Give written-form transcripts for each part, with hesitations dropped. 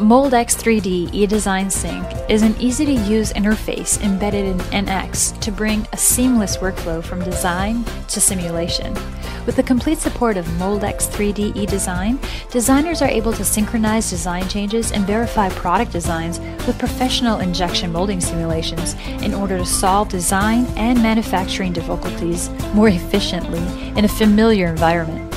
Moldex3D eDesignSYNC is an easy-to-use interface embedded in NX to bring a seamless workflow from design to simulation. With the complete support of Moldex3D eDesign, designers are able to synchronize design changes and verify product designs with professional injection molding simulations in order to solve design and manufacturing difficulties more efficiently in a familiar environment.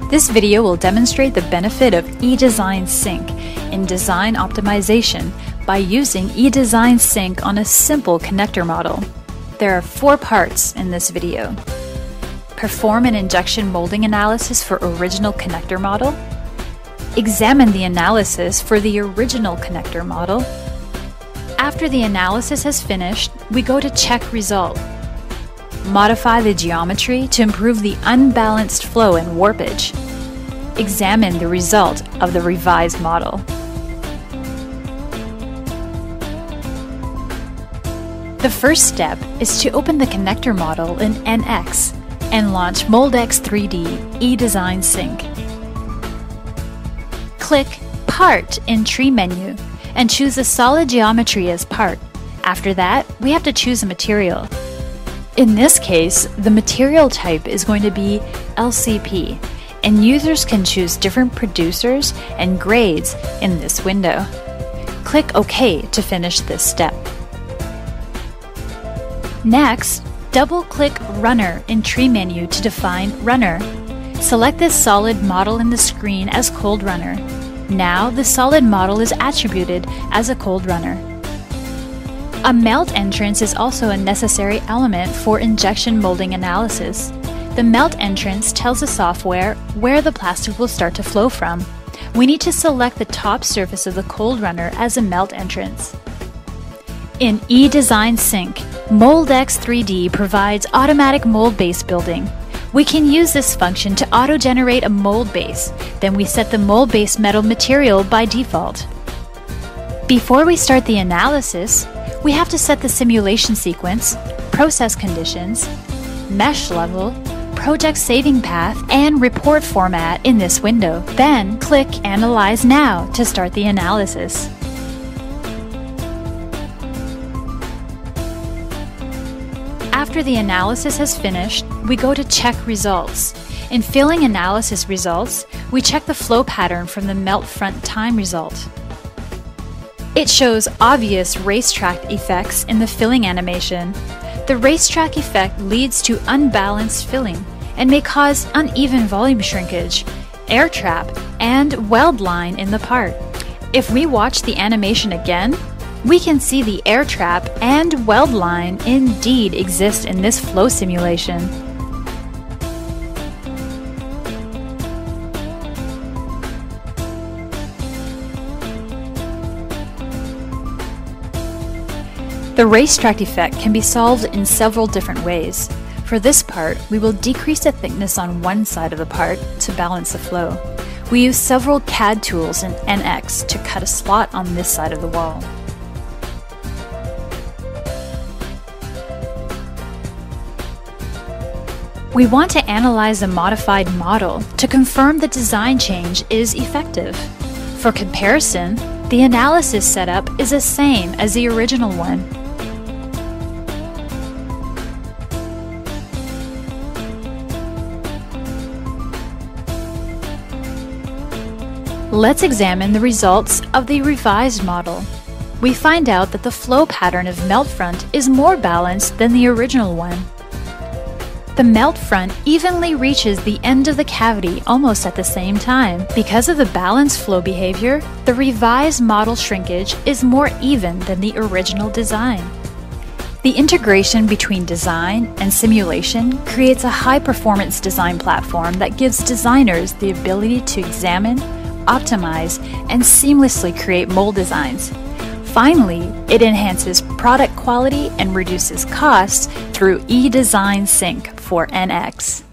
This video will demonstrate the benefit of eDesignSYNC in design optimization by using eDesignSYNC on a simple connector model. There are 4 parts in this video. Perform an injection molding analysis for original connector model. Examine the analysis for the original connector model. After the analysis has finished, we go to check result. Modify the geometry to improve the unbalanced flow and warpage. Examine the result of the revised model. The first step is to open the connector model in NX and launch Moldex3D eDesignSYNC. Click Part in Tree menu and choose a solid geometry as part. After that, we have to choose a material. In this case, the material type is going to be LCP, and users can choose different producers and grades in this window. Click OK to finish this step. Next, double-click Runner in Tree menu to define Runner. Select this solid model in the screen as Cold Runner. Now the solid model is attributed as a Cold Runner. A melt entrance is also a necessary element for injection molding analysis. The melt entrance tells the software where the plastic will start to flow from. We need to select the top surface of the Cold Runner as a melt entrance. In eDesignSYNC, Moldex3D provides automatic mold base building. We can use this function to auto-generate a mold base. Then we set the mold base metal material by default. Before we start the analysis, we have to set the simulation sequence, process conditions, mesh level, project saving path, and report format in this window. Then click Analyze Now to start the analysis. After the analysis has finished, we go to check results. In filling analysis results, we check the flow pattern from the melt front time result. It shows obvious racetrack effects in the filling animation. The racetrack effect leads to unbalanced filling and may cause uneven volume shrinkage, air trap, and weld line in the part. If we watch the animation again, we can see the air trap and weld line indeed exist in this flow simulation. The racetrack effect can be solved in several different ways. For this part, we will decrease the thickness on one side of the part to balance the flow. We use several CAD tools in NX to cut a slot on this side of the wall. We want to analyze the modified model to confirm the design change is effective. For comparison, the analysis setup is the same as the original one. Let's examine the results of the revised model. We find out that the flow pattern of melt front is more balanced than the original one. The melt front evenly reaches the end of the cavity almost at the same time. Because of the balanced flow behavior, the revised model shrinkage is more even than the original design. The integration between design and simulation creates a high-performance design platform that gives designers the ability to examine, optimize, and seamlessly create mold designs. Finally, it enhances product quality and reduces costs through eDesignSYNC for NX.